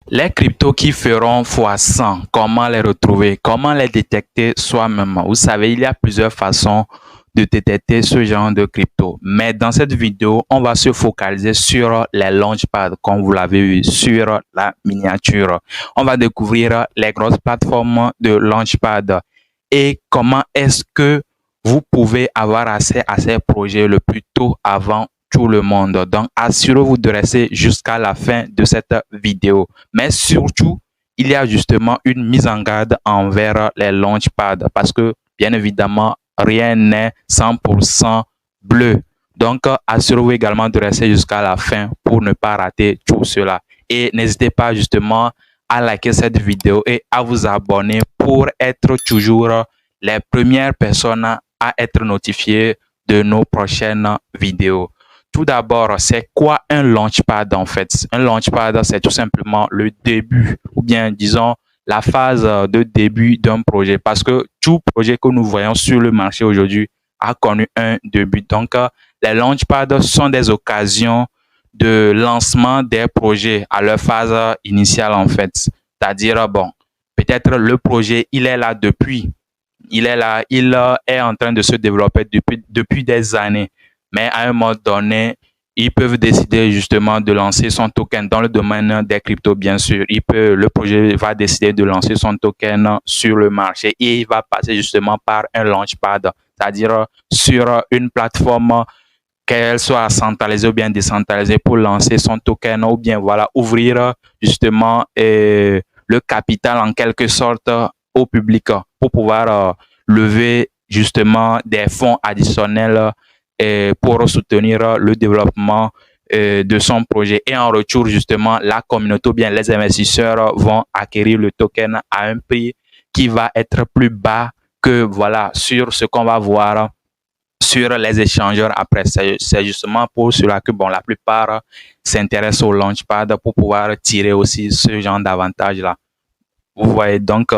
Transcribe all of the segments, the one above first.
Les cryptos qui feront x100, comment les retrouver? Comment les détecter soi-même? Vous savez, il y a plusieurs façons de détecter ce genre de crypto. Mais dans cette vidéo, on va se focaliser sur les launchpads, comme vous l'avez vu sur la miniature. On va découvrir les grosses plateformes de launchpad et comment est-ce que vous pouvez avoir accès à ces projets le plus tôt avant tout le monde. Donc, assurez-vous de rester jusqu'à la fin de cette vidéo. Mais surtout, il y a justement une mise en garde envers les launchpads parce que, bien évidemment, rien n'est 100% bleu. Donc, assurez-vous également de rester jusqu'à la fin pour ne pas rater tout cela. Et n'hésitez pas justement à liker cette vidéo et à vous abonner pour être toujours les premières personnes à être notifiées de nos prochaines vidéos. Tout d'abord, c'est quoi un launchpad en fait? Un launchpad, c'est tout simplement le début ou bien disons la phase de début d'un projet parce que tout projet que nous voyons sur le marché aujourd'hui a connu un début. Donc, les launchpads sont des occasions de lancement des projets à leur phase initiale en fait. C'est-à-dire, bon, peut-être le projet, il est là depuis, il est là, il est en train de se développer depuis des années. Mais à un moment donné, ils peuvent décider justement de lancer son token dans le domaine des cryptos, bien sûr. Le projet va décider de lancer son token sur le marché et il va passer justement par un launchpad, c'est-à-dire sur une plateforme qu'elle soit centralisée ou bien décentralisée pour lancer son token ou bien voilà ouvrir justement le capital en quelque sorte au public pour pouvoir lever justement des fonds additionnels pour soutenir le développement de son projet. Et en retour, justement, la communauté ou bien les investisseurs vont acquérir le token à un prix qui va être plus bas que voilà sur ce qu'on va voir sur les échangeurs après. C'est justement pour cela que bon, la plupart s'intéressent au launchpad pour pouvoir tirer aussi ce genre d'avantages-là. Vous voyez, donc,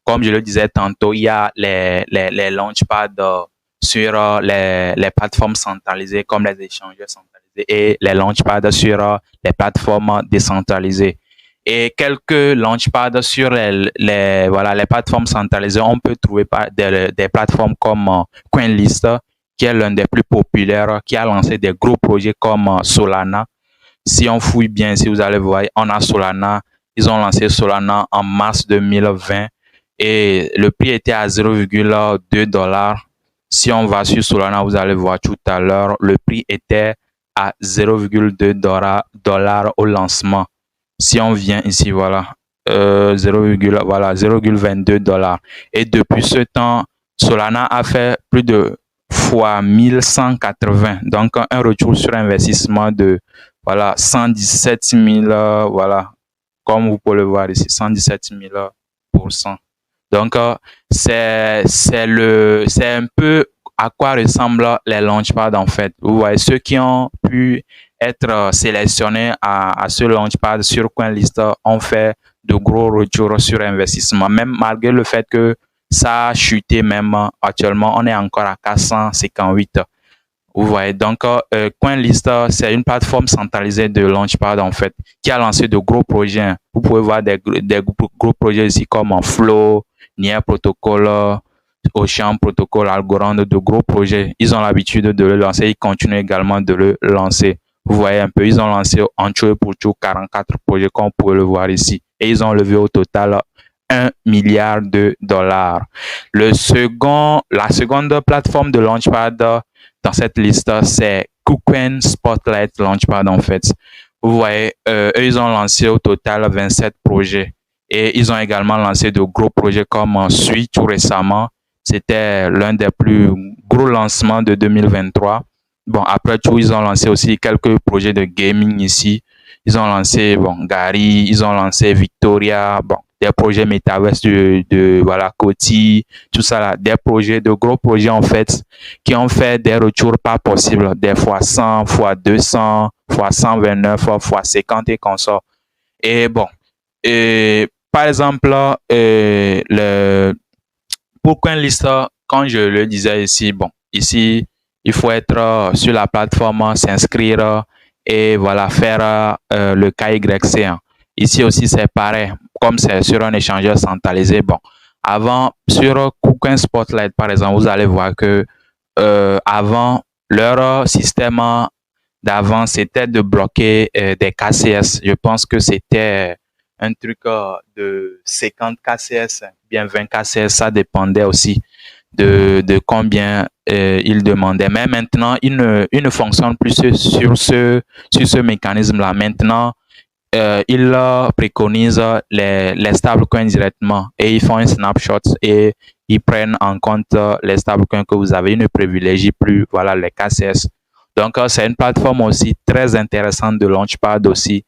comme je le disais tantôt, il y a les launchpads sur les plateformes centralisées comme les échangeurs centralisés et les launchpads sur les plateformes décentralisées. Et quelques launchpads sur voilà, les plateformes centralisées, on peut trouver des plateformes comme CoinList, qui est l'un des plus populaires, qui a lancé des gros projets comme Solana. Si on fouille bien, si vous allez voir, on a Solana. Ils ont lancé Solana en mars 2020 et le prix était à 0,2 dollars. Si on va sur Solana, vous allez voir tout à l'heure, le prix était à 0,2 dollars au lancement. Si on vient ici, voilà, 0,22 dollars. Et depuis ce temps, Solana a fait plus de fois 1180. Donc, un retour sur investissement de voilà, 117 000, voilà, comme vous pouvez le voir ici, 117 000%. Donc, c'est un peu à quoi ressemblent les launchpads en fait. Vous voyez, ceux qui ont pu être sélectionnés à ce launchpad sur CoinList ont fait de gros retours sur investissement, même malgré le fait que ça a chuté même actuellement, on est encore à 458. Vous voyez, donc CoinList, c'est une plateforme centralisée de launchpad en fait, qui a lancé de gros projets. Vous pouvez voir des gros projets ici comme Flow, Nier Protocol, Ocean Protocol, Algorand, de gros projets. Ils ont l'habitude de le lancer, ils continuent également de le lancer. Vous voyez un peu, ils ont lancé en tout pour tout 44 projets comme vous pouvez le voir ici. Et ils ont levé au total 1 milliard de dollars. La seconde plateforme de launchpad dans cette liste, c'est KuCoin Spotlight Launchpad en fait. Vous voyez, eux, ils ont lancé au total 27 projets. Et ils ont également lancé de gros projets comme Sui tout récemment. C'était l'un des plus gros lancements de 2023. Bon, après tout, ils ont lancé aussi quelques projets de gaming ici. Ils ont lancé, bon, Gary, ils ont lancé Victoria, bon, des projets Metaverse voilà, Coty, tout ça là, des projets, de gros projets en fait, qui ont fait des retours pas possibles, des fois 100, fois 200, fois 129, fois 50 et consorts. Et bon, par exemple, pour CoinList, quand je le disais ici, bon, ici, il faut être sur la plateforme, s'inscrire et voilà, faire le KYC. Ici aussi, c'est pareil. Comme c'est sur un échangeur centralisé, bon, avant, sur KuCoin Spotlight, par exemple, vous allez voir que avant, leur système d'avant, c'était de bloquer des KCS. Je pense que c'était un truc de 50 KCS, bien 20 KCS, ça dépendait aussi de combien il demandait. Mais maintenant, il ne fonctionne plus sur ce mécanisme-là. Maintenant, ils préconisent les stablecoins directement et ils font un snapshot et ils prennent en compte les stablecoins que vous avez. Ils ne privilégient plus voilà, les KCS. Donc, c'est une plateforme aussi très intéressante de Launchpad aussi.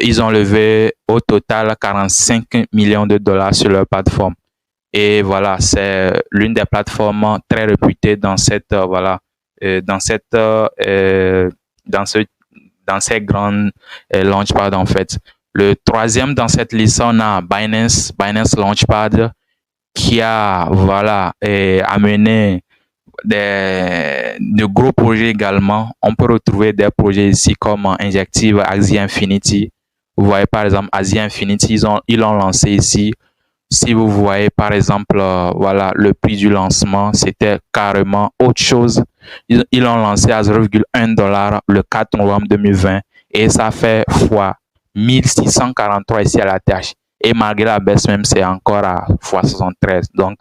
Ils ont levé au total 45 millions de dollars sur leur plateforme. Et voilà, c'est l'une des plateformes très réputées dans cette, voilà, dans cette, dans ce dans ces grandes launchpads en fait. Le troisième dans cette liste, on a Binance Launchpad qui a voilà amené de gros projets également. On peut retrouver des projets ici comme Injective, Axie Infinity. Vous voyez par exemple Axie Infinity, ils l'ont lancé ici. Si vous voyez par exemple voilà le prix du lancement, c'était carrément autre chose. Ils l'ont lancé à 0,1 $ le 4 novembre 2020 et ça fait fois 1643 ici à la TH. Et malgré la baisse même, c'est encore à fois 73. Donc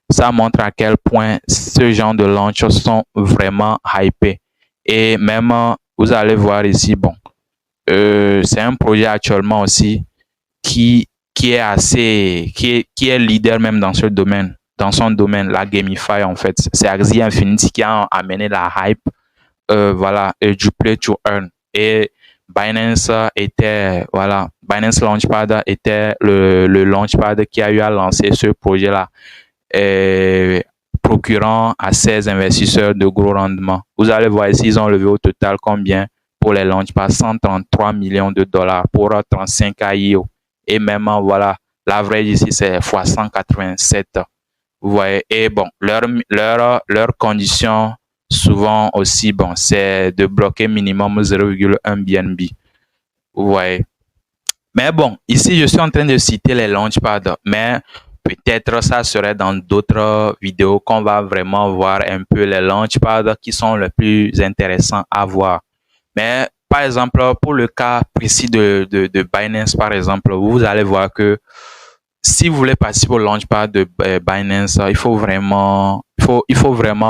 ça montre à quel point ce genre de launch sont vraiment hypés. Et même vous allez voir ici, bon, c'est un projet actuellement aussi qui est assez, qui est leader même dans ce domaine, dans son domaine, la gamify en fait. C'est Axie Infinity qui a amené la hype, voilà, du play to earn. Et Binance était, voilà, Binance Launchpad était le launchpad qui a eu à lancer ce projet-là, procurant à ces investisseurs de gros rendements. Vous allez voir ici, ils ont levé au total combien pour les launchpads? 133 millions de dollars pour 35 IEO. Et même, voilà, l'average ici, c'est fois 187. Vous voyez, et bon, leur condition, souvent aussi, bon, c'est de bloquer minimum 0,1 BNB. Vous voyez. Mais bon, ici, je suis en train de citer les launchpads, mais peut-être ça serait dans d'autres vidéos qu'on va vraiment voir un peu les launchpads qui sont les plus intéressants à voir. Mais par exemple, pour le cas précis de Binance, par exemple, vous allez voir que si vous voulez participer au launchpad de Binance, il faut vraiment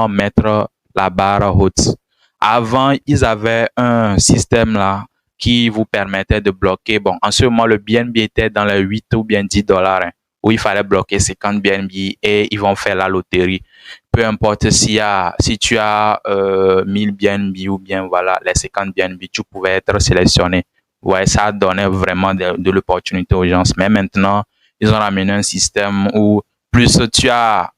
mettre la barre haute. Avant, ils avaient un système là qui vous permettait de bloquer. Bon, en ce moment, le BNB était dans les 8 ou bien 10 $, hein, où il fallait bloquer 50 BNB et ils vont faire la loterie. Peu importe si tu as 1000 BNB ou bien voilà les 50 BNB, tu pouvais être sélectionné. Ouais, ça donnait vraiment de l'opportunité aux gens. Mais maintenant, ils ont ramené un système où plus tu as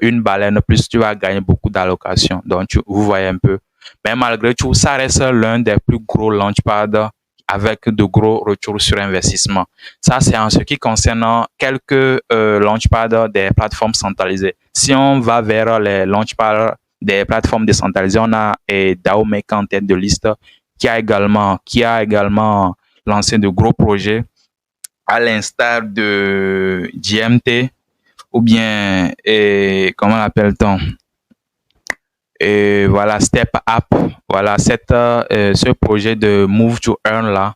une baleine, plus tu vas gagner beaucoup d'allocations. Donc, vous voyez un peu. Mais malgré tout, ça reste l'un des plus gros launchpads avec de gros retours sur investissement. Ça, c'est en ce qui concerne quelques launchpads des plateformes centralisées. Si on va vers les launchpads des plateformes décentralisées, on a DAOMeka en tête de liste qui a également lancé de gros projets à l'instar de GMT ou bien, comment l'appelle-t-on? Et voilà, Step Up, voilà, ce projet de Move to Earn là.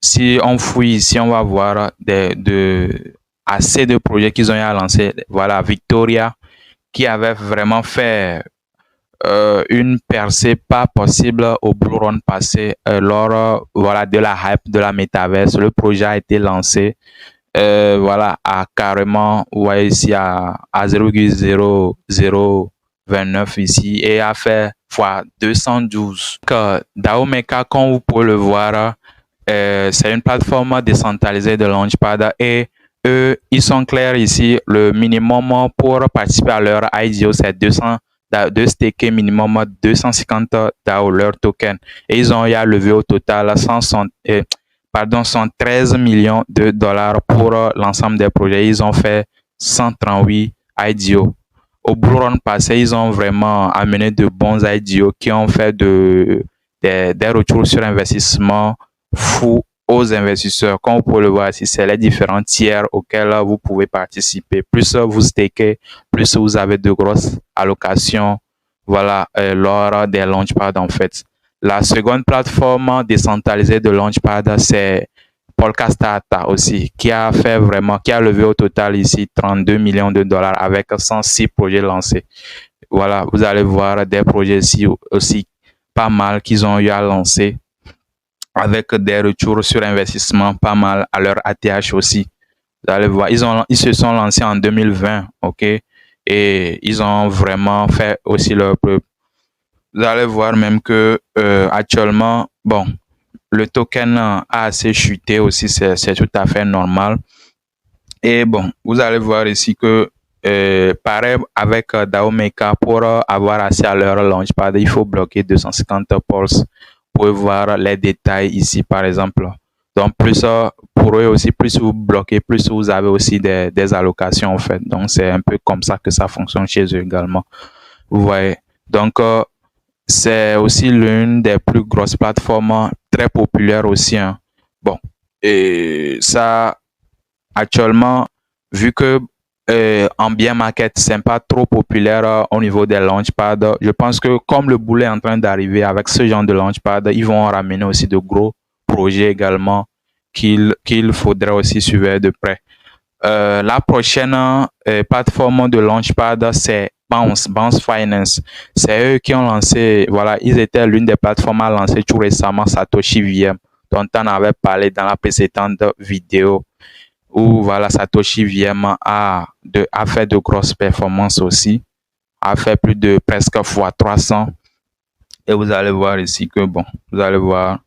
Si on fouille ici, on va voir assez de projets qu'ils ont eu à lancer. Voilà, Victoria, qui avait vraiment fait une percée pas possible au Blue Run passé lors voilà, de la hype de la métaverse. Le projet a été lancé voilà, à carrément, vous voyez ici à 0,0029 ici et a fait fois 212. DAOMeka, comme vous pouvez le voir, c'est une plateforme décentralisée de Launchpad et eux, ils sont clairs ici. Le minimum pour participer à leur IDO, c'est 200 de staker minimum 250 DAO leur token. Et ils ont levé au total 113 millions de dollars pour l'ensemble des projets. Ils ont fait 138 IDO. Au Blue Run passé, ils ont vraiment amené de bons IDO qui ont fait des retours sur investissement fou aux investisseurs. Comme vous pouvez le voir ici, c'est les différents tiers auxquels vous pouvez participer. Plus vous stakez, plus vous avez de grosses allocations, voilà, lors des launchpads en fait. La seconde plateforme décentralisée de launchpad, c'est Polkastata aussi, qui a fait vraiment, qui a levé au total ici 32 millions de dollars avec 106 projets lancés. Voilà, vous allez voir des projets ici aussi pas mal qu'ils ont eu à lancer avec des retours sur investissement pas mal à leur ATH aussi. Vous allez voir, ils se sont lancés en 2020, ok, et ils ont vraiment fait aussi leur preuve. Vous allez voir même que actuellement, bon, le token a assez chuté aussi, c'est tout à fait normal. Et bon, vous allez voir ici que pareil avec DAOMeka, pour avoir accès à leur launchpad, il faut bloquer 250 pulse pour voir les détails ici par exemple. Donc plus pour eux aussi, plus vous bloquez, plus vous avez aussi des allocations en fait. Donc c'est un peu comme ça que ça fonctionne chez eux également. Vous voyez. Donc c'est aussi l'une des plus grosses plateformes, très populaires aussi, hein. Bon, et ça actuellement, vu que en bien market, c'est pas trop populaire au niveau des launchpads, je pense que comme le boulet est en train d'arriver avec ce genre de launchpad, ils vont ramener aussi de gros projets également qu'il faudrait aussi suivre de près. La prochaine plateforme de launchpad, c'est Bounce Finance. C'est eux qui ont lancé, voilà, ils étaient l'une des plateformes à lancer tout récemment Satoshi VM, dont on avait parlé dans la précédente vidéo, où voilà, Satoshi VM a fait de grosses performances aussi, a fait plus de presque fois 300. Et vous allez voir ici que, bon, vous allez voir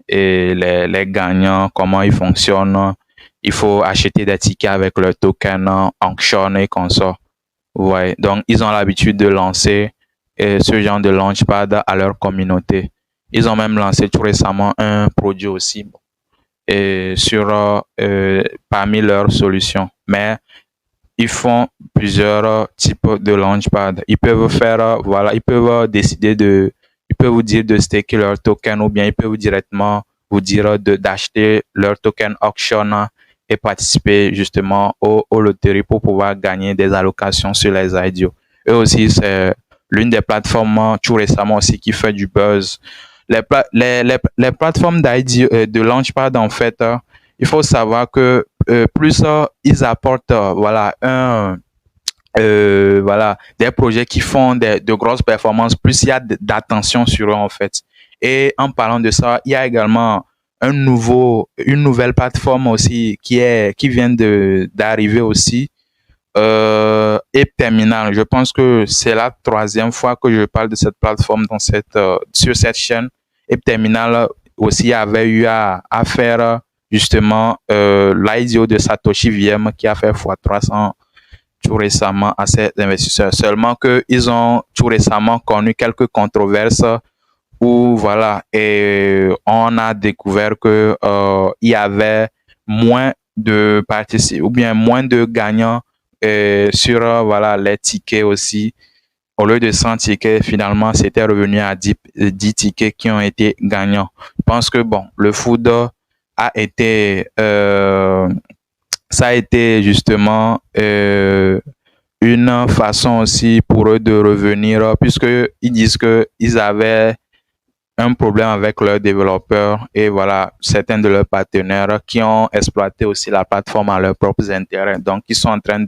et les gagnants, comment ils fonctionnent. Il faut acheter des tickets avec leur token auction et consort. Ouais. Donc, ils ont l'habitude de lancer ce genre de launchpad à leur communauté. Ils ont même lancé tout récemment un produit aussi, bon, et sur parmi leurs solutions. Mais ils font plusieurs types de launchpad. Ils peuvent faire, voilà, ils peuvent décider ils peuvent vous dire de staker leur token, ou bien ils peuvent directement vous dire d'acheter leur token auction et participer justement aux loteries pour pouvoir gagner des allocations sur les IDO. Eux aussi, c'est l'une des plateformes tout récemment aussi qui fait du buzz. Les plateformes d'IDO, de launchpad, en fait, il faut savoir que plus ils apportent voilà voilà des projets qui font de grosses performances, plus il y a d'attention sur eux en fait. Et en parlant de ça, il y a également une nouvelle plateforme aussi qui vient d'arriver aussi, Ape Terminal. Je pense que c'est la troisième fois que je parle de cette plateforme dans sur cette chaîne. Ape Terminal aussi avait eu à faire justement l'IDO de Satoshi VM qui a fait x300 tout récemment à ces investisseurs. Seulement qu'ils ont tout récemment connu quelques controverses où voilà, et on a découvert que il y avait moins de participants ou bien moins de gagnants sur voilà les tickets aussi. Au lieu de 100 tickets, finalement, c'était revenu à 10 tickets qui ont été gagnants. Je pense que bon, le food a été ça a été justement une façon aussi pour eux de revenir, puisque ils disent que ils avaient un problème avec leurs développeurs et voilà, certains de leurs partenaires qui ont exploité aussi la plateforme à leurs propres intérêts. Donc, ils sont en train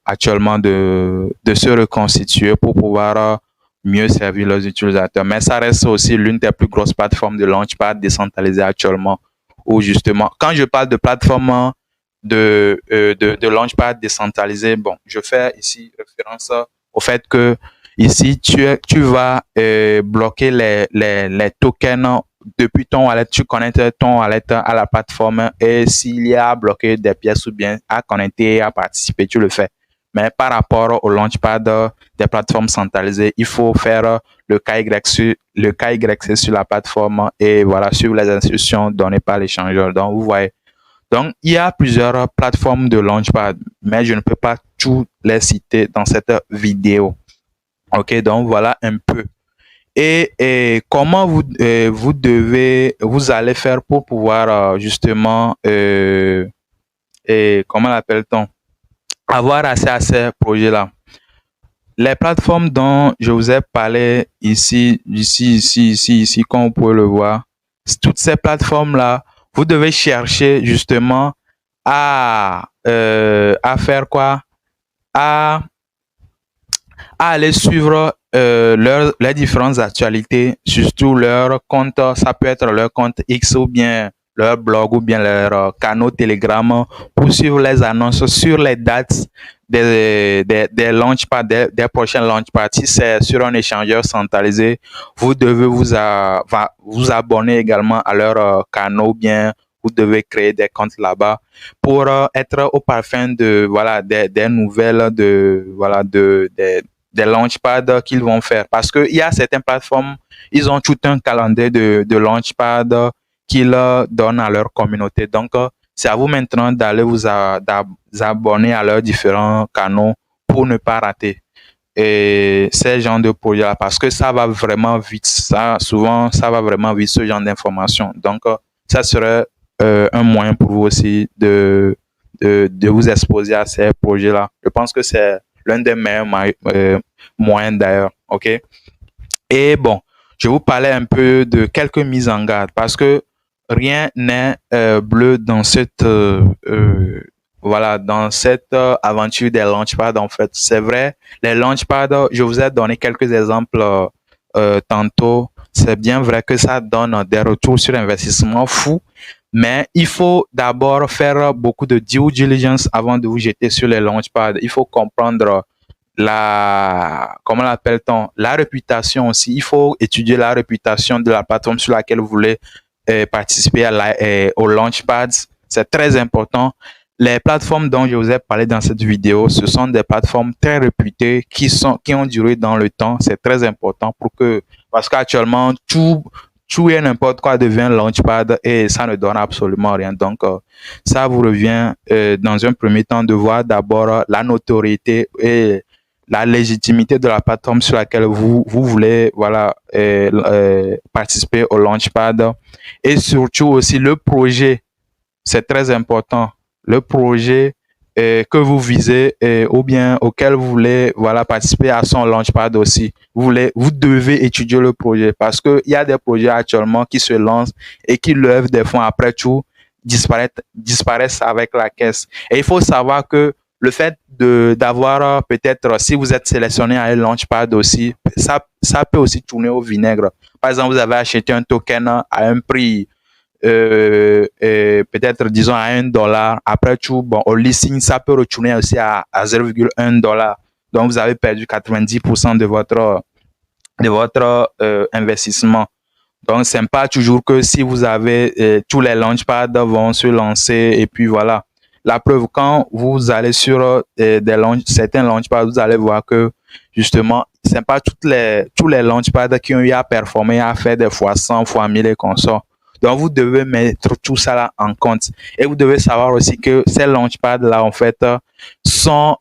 actuellement de se reconstituer pour pouvoir mieux servir leurs utilisateurs. Mais ça reste aussi l'une des plus grosses plateformes de launchpad décentralisées actuellement, où justement, quand je parle de plateforme de launchpad décentralisé, bon, je fais ici référence au fait que ici, tu vas bloquer les tokens depuis ton wallet, tu connectes ton wallet à la plateforme, et s'il y a bloqué des pièces ou bien à connecter, à participer, tu le fais. Mais par rapport au launchpad des plateformes centralisées, il faut faire le KYC sur la plateforme et voilà, suivre les instructions données par l'échangeur. Donc, vous voyez. Donc, il y a plusieurs plateformes de launchpad, mais je ne peux pas toutes les citer dans cette vidéo. Ok, donc voilà un peu. et comment vous allez faire pour pouvoir justement et comment l'appelle-t-on, avoir accès à ces projets-là. Les plateformes dont je vous ai parlé ici, comme vous pouvez le voir, toutes ces plateformes-là, vous devez chercher justement à faire quoi? À, à aller suivre les différentes actualités, surtout leur compte, ça peut être leur compte X ou bien leur blog ou bien leur canaux Telegram pour suivre les annonces sur les dates des launchpads, des prochains launchpads. Si c'est sur un échangeur centralisé, vous devez vous abonner également à leur canaux, bien vous devez créer des comptes là-bas pour être au parfum de voilà des nouvelles des launchpads qu'ils vont faire. Parce qu'il y a certaines plateformes, ils ont tout un calendrier de launchpads qu'ils donnent à leur communauté. Donc, c'est à vous maintenant d'aller vous abonner à leurs différents canaux pour ne pas rater ces genres de projets-là. Parce que ça va vraiment vite. Souvent, ça va vraiment vite, ce genre d'informations. Donc, ça serait un moyen pour vous aussi de vous exposer à ces projets-là. Je pense que c'est l'un des meilleurs moyens d'ailleurs. OK? Et bon, je vous parlais un peu de quelques mises en garde parce que rien n'est bleu dans dans cette aventure des launchpads. En fait, c'est vrai, les launchpads, je vous ai donné quelques exemples tantôt. C'est bien vrai que ça donne des retours sur investissement fous, mais il faut d'abord faire beaucoup de due diligence avant de vous jeter sur les launchpads. Il faut comprendre comment l'appelle-t-on, la réputation aussi. Il faut étudier la réputation de la plateforme sur laquelle vous voulez participer au launchpads. C'est très important. Les plateformes dont je vous ai parlé dans cette vidéo, ce sont des plateformes très réputées qui ont duré dans le temps. C'est très important parce qu'actuellement, tout et n'importe quoi devient launchpad et ça ne donne absolument rien. Donc, ça vous revient dans un premier temps de voir d'abord la notoriété et la légitimité de la plateforme sur laquelle vous voulez participer au launchpad et surtout aussi le projet. C'est très important. Le projet que vous visez ou bien auquel vous voulez participer à son launchpad aussi. Vous devez étudier le projet parce qu'il y a des projets actuellement qui se lancent et qui lèvent des fonds après tout disparaissent avec la caisse. Et il faut savoir que le fait d'avoir peut-être, si vous êtes sélectionné à un launchpad aussi, ça peut aussi tourner au vinaigre. Par exemple, vous avez acheté un token à un prix peut-être disons à $1. Après tout, bon, au listing, ça peut retourner aussi à $0,1. Donc, vous avez perdu 90% de votre investissement. Donc, c'est pas toujours que si vous avez tous les launchpads vont se lancer et puis voilà. La preuve, quand vous allez sur certains launchpads, vous allez voir que justement, c'est pas tous les launchpads qui ont eu à performer, à faire des fois 100, fois 1000 et consorts. Donc, vous devez mettre tout ça là en compte. Et vous devez savoir aussi que ces launchpads là, en fait, quand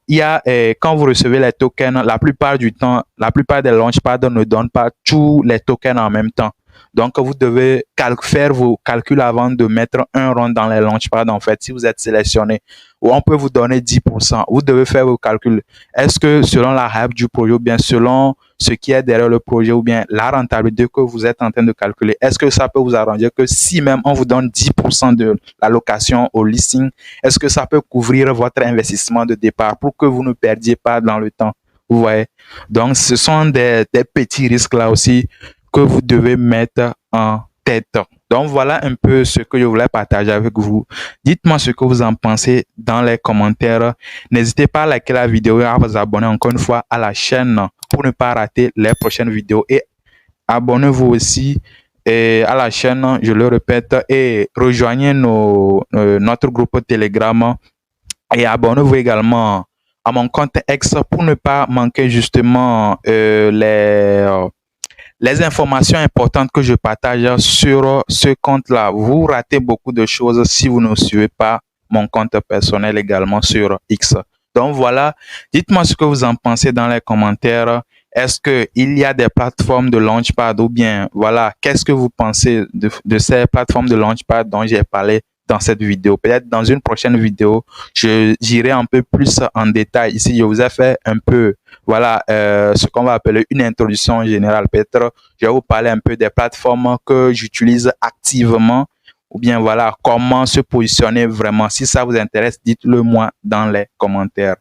vous recevez les tokens, la plupart des launchpads ne donnent pas tous les tokens en même temps. Donc, vous devez faire vos calculs avant de mettre un rond dans les launchpads, en fait, si vous êtes sélectionné. Ou on peut vous donner 10%. Vous devez faire vos calculs. Est-ce que selon la hype du projet ou bien selon ce qui est derrière le projet ou bien la rentabilité que vous êtes en train de calculer, est-ce que ça peut vous arranger que si même on vous donne 10% de l'allocation au listing, est-ce que ça peut couvrir votre investissement de départ pour que vous ne perdiez pas dans le temps? Vous voyez? Donc, ce sont des petits risques là aussi que vous devez mettre en tête. Donc, voilà un peu ce que je voulais partager avec vous. Dites-moi ce que vous en pensez dans les commentaires. N'hésitez pas à liker la vidéo et à vous abonner encore une fois à la chaîne pour ne pas rater les prochaines vidéos. Et abonnez-vous aussi à la chaîne, je le répète, et rejoignez notre groupe Telegram et abonnez-vous également à mon compte X pour ne pas manquer justement les informations importantes que je partage sur ce compte-là. Vous ratez beaucoup de choses si vous ne suivez pas mon compte personnel également sur X. Donc voilà, dites-moi ce que vous en pensez dans les commentaires. Est-ce que il y a des plateformes de Launchpad ou bien, voilà, qu'est-ce que vous pensez de ces plateformes de Launchpad dont j'ai parlé dans cette vidéo? Peut-être dans une prochaine vidéo, j'irai un peu plus en détail. Ici, je vous ai fait un peu, voilà, ce qu'on va appeler une introduction générale. Peut-être, je vais vous parler un peu des plateformes que j'utilise activement ou bien, voilà, comment se positionner vraiment. Si ça vous intéresse, dites-le moi dans les commentaires.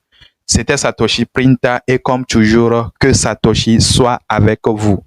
C'était Satoshi Printa et comme toujours, que Satoshi soit avec vous.